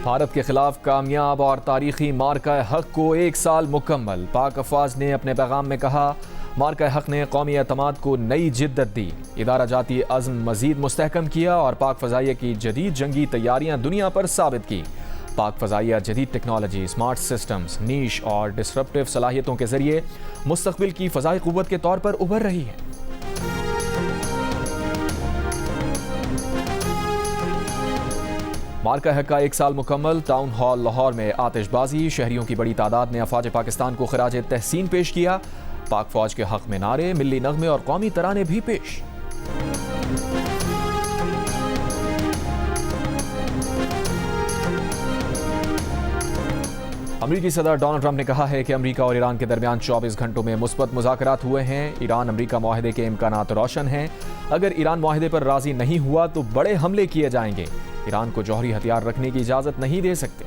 بھارت کے خلاف کامیاب اور تاریخی مارکہ حق کو 1 سال مکمل۔ پاک افواج نے اپنے پیغام میں کہا، مارکہ حق نے قومی اعتماد کو نئی جدت دی، ادارہ جاتی عزم مزید مستحکم کیا اور پاک فضائیہ کی جدید جنگی تیاریاں دنیا پر ثابت کی۔ پاک فضائیہ جدید ٹیکنالوجی، اسمارٹ سسٹمز، نیش اور ڈسرپٹیو صلاحیتوں کے ذریعے مستقبل کی فضائی قوت کے طور پر ابھر رہی ہے۔ مارکہ حق کا 1 سال مکمل۔ ٹاؤن ہال لاہور میں آتش بازی، شہریوں کی بڑی تعداد نے افواج پاکستان کو خراج تحسین پیش کیا۔ پاک فوج کے حق میں نعرے، ملی نغمے اور قومی ترانے بھی پیش۔ امریکی صدر ڈونلڈ ٹرمپ نے کہا ہے کہ امریکہ اور ایران کے درمیان 24 گھنٹوں میں مثبت مذاکرات ہوئے ہیں۔ ایران امریکہ معاہدے کے امکانات روشن ہیں۔ اگر ایران معاہدے پر راضی نہیں ہوا تو بڑے حملے کیے جائیں گے۔ ایران کو جوہری ہتھیار رکھنے کی اجازت نہیں دے سکتے۔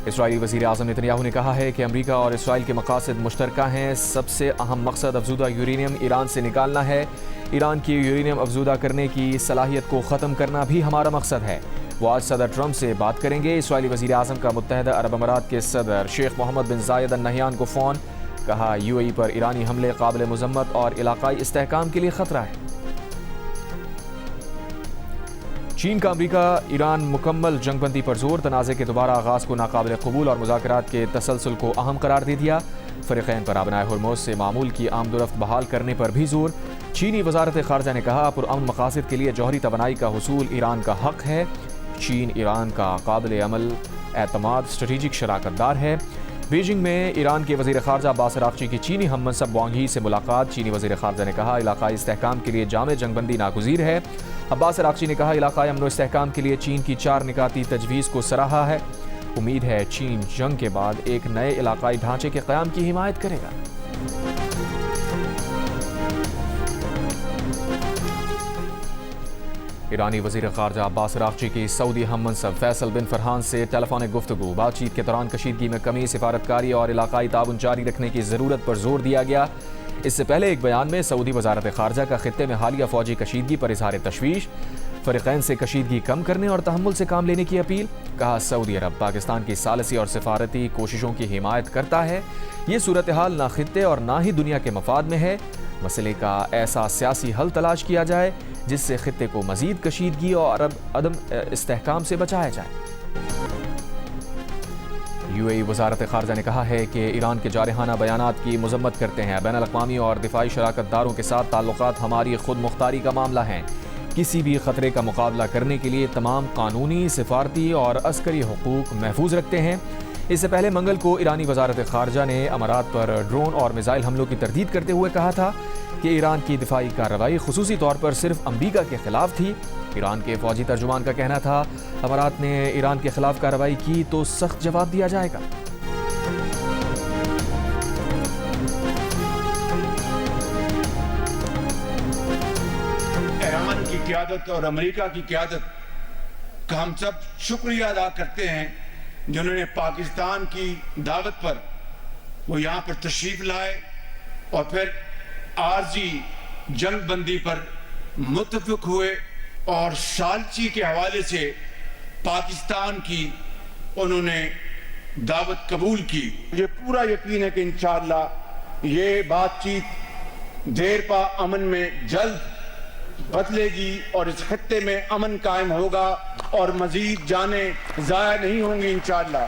اسرائیلی وزیر اعظم نتنیاہو نے کہا ہے کہ امریکہ اور اسرائیل کے مقاصد مشترکہ ہیں۔ سب سے اہم مقصد افزودہ یورینیم ایران سے نکالنا ہے۔ ایران کی یورینیم افزودہ کرنے کی صلاحیت کو ختم کرنا بھی ہمارا مقصد ہے۔ وہ آج صدر ٹرمپ سے بات کریں گے۔ اسرائیلی وزیر اعظم کا متحدہ عرب امارات کے صدر شیخ محمد بن زاید ال نہیان کو فون، کہا یو اے ای پر ایرانی حملے قابل مذمت اور علاقائی استحکام کے لیے خطرہ ہے۔ چین کا امریکہ ایران مکمل جنگ بندی پر زور، تنازع کے دوبارہ آغاز کو ناقابل قبول اور مذاکرات کے تسلسل کو اہم قرار دے دیا۔ فریقین پر آبنائے ہرمز سے معمول کی آمد و رفت بحال کرنے پر بھی زور۔ چینی وزارت خارجہ نے کہا، پرامن مقاصد کے لیے جوہری توانائی کا حصول ایران کا حق ہے۔ چین ایران کا قابل عمل اعتماد اسٹریٹجک شراکت دار ہے۔ بیجنگ میں ایران کے وزیر خارجہ عباس عراقچی کی چینی ہم منصب وانگ ہی سے ملاقات۔ چینی وزیر خارجہ نے کہا، علاقائی استحکام کے لیے جامع جنگ بندی ناگزیر ہے۔ عباس عراقچی نے کہا، علاقائی امن و استحکام کے لیے چین کی 4 نکاتی تجویز کو سراہا ہے۔ امید ہے چین جنگ کے بعد ایک نئے علاقائی ڈھانچے کے قیام کی حمایت کرے گا۔ ایرانی وزیر خارجہ عباس عراقچی کی سعودی ہم منصب فیصل بن فرحان سے ٹیلی فونک گفتگو۔ بات چیت کے دوران کشیدگی میں کمی، سفارتکاری اور علاقائی تعاون جاری رکھنے کی ضرورت پر زور دیا گیا۔ اس سے پہلے ایک بیان میں سعودی وزارت خارجہ کا خطے میں حالیہ فوجی کشیدگی پر اظہار تشویش، فریقین سے کشیدگی کم کرنے اور تحمل سے کام لینے کی اپیل۔ کہا، سعودی عرب پاکستان کی ثالثی اور سفارتی کوششوں کی حمایت کرتا ہے۔ یہ صورتحال نہ خطے اور نہ ہی دنیا کے مفاد میں ہے۔ مسئلے کا ایسا سیاسی حل تلاش کیا جائے جس سے خطے کو مزید کشیدگی اور عدم استحکام سے بچایا جائے۔ یو اے ای وزارت خارجہ نے کہا ہے کہ ایران کے جارحانہ بیانات کی مذمت کرتے ہیں۔ بین الاقوامی اور دفاعی شراکت داروں کے ساتھ تعلقات ہماری خود مختاری کا معاملہ ہیں۔ کسی بھی خطرے کا مقابلہ کرنے کے لیے تمام قانونی، سفارتی اور عسکری حقوق محفوظ رکھتے ہیں۔ اس سے پہلے منگل کو ایرانی وزارت خارجہ نے امارات پر ڈرون اور میزائل حملوں کی تردید کرتے ہوئے کہا تھا کہ ایران کی دفاعی کارروائی خصوصی طور پر صرف امریکہ کے خلاف تھی۔ ایران کے فوجی ترجمان کا کہنا تھا، امارات نے ایران کے خلاف کارروائی کی تو سخت جواب دیا جائے گا۔ ایران کی قیادت اور امریکہ کی قیادت کا ہم سب شکریہ ادا کرتے ہیں، جنہوں نے پاکستان کی دعوت پر وہ یہاں پر تشریف لائے اور پھر عارضی جنگ بندی پر متفق ہوئے اور ثالثی کے حوالے سے پاکستان کی انہوں نے دعوت قبول کی۔ مجھے پورا یقین ہے کہ انشاءاللہ یہ بات چیت دیر پا امن میں جلد بدلے گی اور اس خطے میں امن قائم ہوگا اور مزید جانیں ضائع نہیں ہوں گی انشاءاللہ۔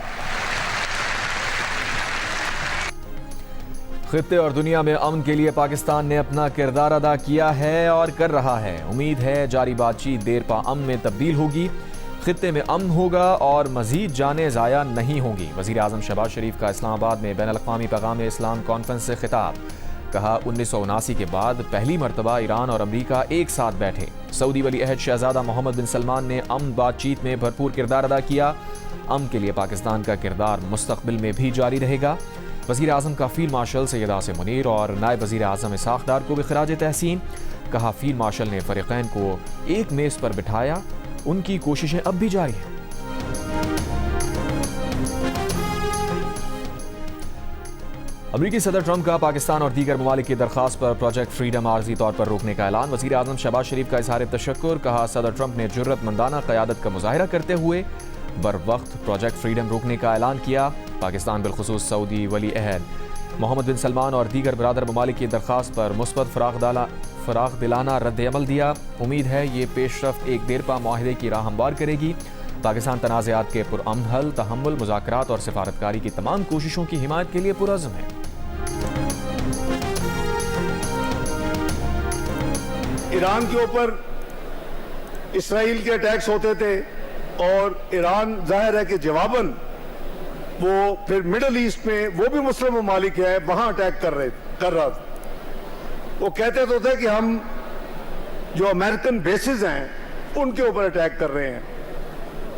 خطے اور دنیا میں امن کے لیے پاکستان نے اپنا کردار ادا کیا ہے اور کر رہا ہے۔ امید ہے جاری بات چیت دیر پا امن میں تبدیل ہوگی، خطے میں امن ہوگا اور مزید جانیں ضائع نہیں ہوں گی۔ وزیر اعظم شہباز شریف کا اسلام آباد میں بین الاقوامی پیغام اسلام کانفرنس سے خطاب۔ کہا، 1979 کے بعد پہلی مرتبہ ایران اور امریکہ ایک ساتھ بیٹھے۔ سعودی ولی عہد شہزادہ محمد بن سلمان نے امن بات چیت میں بھرپور کردار ادا کیا۔ امن کے لیے پاکستان کا کردار مستقبل میں بھی جاری رہے گا۔ وزیر اعظم کا فیلڈ مارشل سید عاصم منیر اور نائب وزیر اعظم اسحاق ڈار کو بھی خراج تحسین۔ کہا، فیلڈ مارشل نے فریقین کو ایک میز پر بٹھایا، ان کی کوششیں اب بھی جاری ہیں۔ امریکی صدر ٹرمپ کا پاکستان اور دیگر ممالک کی درخواست پر پروجیکٹ فریڈم عارضی طور پر روکنے کا اعلان۔ وزیر اعظم شہباز شریف کا اظہار تشکر، کہا صدر ٹرمپ نے جرأت مندانہ قیادت کا مظاہرہ کرتے ہوئے بروقت پروجیکٹ فریڈم روکنے کا اعلان کیا۔ پاکستان بالخصوص سعودی ولی عہد محمد بن سلمان اور دیگر برادر ممالک کی درخواست پر مثبت فراغ دلانہ رد عمل دیا۔ امید ہے یہ پیش رفت ایک دیرپا معاہدے کی راہ ہموار کرے گی۔ پاکستان تنازعات کے پرامن حل، تحمل، مذاکرات اور سفارتکاری کی تمام کوششوں کی حمایت کے لیے پرعزم ہے۔ ایران کے اوپر اسرائیل کے اٹیکس ہوتے تھے اور ایران ظاہر ہے کہ جواباً وہ پھر مڈل ایسٹ میں وہ بھی مسلم ممالک ہے وہاں اٹیک کر رہا تھا۔ وہ کہتے تو تھے کہ ہم جو امریکن بیسز ہیں ان کے اوپر اٹیک کر رہے ہیں،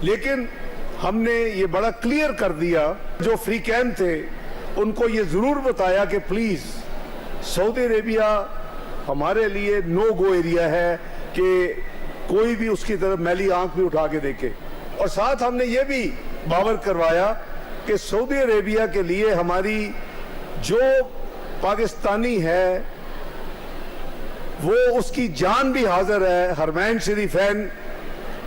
لیکن ہم نے یہ بڑا کلیئر کر دیا، جو فری کیمپ تھے ان کو یہ ضرور بتایا کہ پلیز سعودی عربیہ ہمارے لیے نو گو ایریا ہے کہ کوئی بھی اس کی طرف میلی آنکھ بھی اٹھا کے دیکھے، اور ساتھ ہم نے یہ بھی باور کروایا کہ سعودی عربیہ کے لیے ہماری جو پاکستانی ہے وہ اس کی جان بھی حاضر ہے حرمین شریفین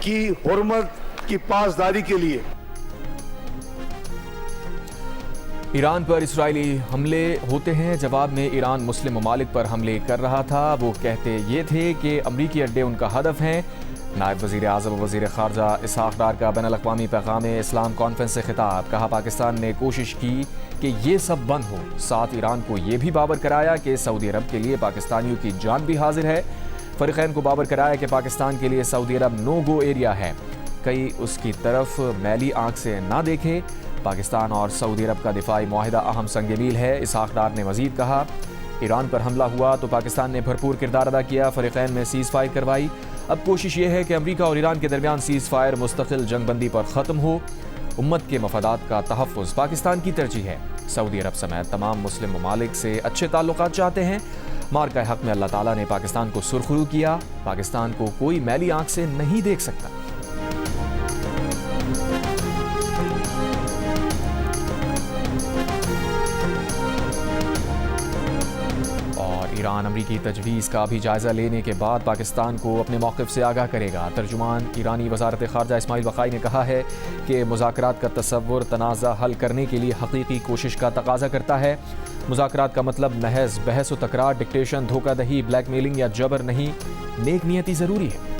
کی حرمت کی پاسداری کے لیے۔ ایران پر اسرائیلی حملے ہوتے ہیں، جواب میں ایران مسلم ممالک پر حملے کر رہا تھا۔ وہ کہتے یہ تھے کہ امریکی اڈے ان کا ہدف ہیں۔ نائب وزیر اعظم و وزیر خارجہ اسحاق ڈار کا بین الاقوامی پیغام اسلام کانفرنس سے خطاب، کہا پاکستان نے کوشش کی کہ یہ سب بند ہو، ساتھ ایران کو یہ بھی باور کرایا کہ سعودی عرب کے لیے پاکستانیوں کی جان بھی حاضر ہے۔ فریقین کو باور کرایا کہ پاکستان کے لیے سعودی عرب نو گو ایریا ہے، کئی اس کی طرف میلی آنکھ سے نہ دیکھے۔ پاکستان اور سعودی عرب کا دفاعی معاہدہ اہم سنگ میل ہے۔ اسحاق ڈار نے مزید کہا، ایران پر حملہ ہوا تو پاکستان نے بھرپور کردار ادا کیا، فریقین میں سیز فائر کروائی۔ اب کوشش یہ ہے کہ امریکہ اور ایران کے درمیان سیز فائر مستقل جنگ بندی پر ختم ہو۔ امت کے مفادات کا تحفظ پاکستان کی ترجیح ہے۔ سعودی عرب سمیت تمام مسلم ممالک سے اچھے تعلقات چاہتے ہیں۔ مارکہ حق میں اللہ تعالیٰ نے پاکستان کو سرخرو کیا، پاکستان کو کوئی میلی آنکھ سے نہیں دیکھ سکتا۔ ایران امریکی تجویز کا بھی جائزہ لینے کے بعد پاکستان کو اپنے موقف سے آگاہ کرے گا۔ ترجمان ایرانی وزارت خارجہ اسماعیل وقائی نے کہا ہے کہ مذاکرات کا تصور تنازع حل کرنے کے لیے حقیقی کوشش کا تقاضا کرتا ہے۔ مذاکرات کا مطلب محض بحث و تکرار، ڈکٹیشن، دھوکہ دہی، بلیک میلنگ یا جبر نہیں، نیک نیتی ضروری ہے۔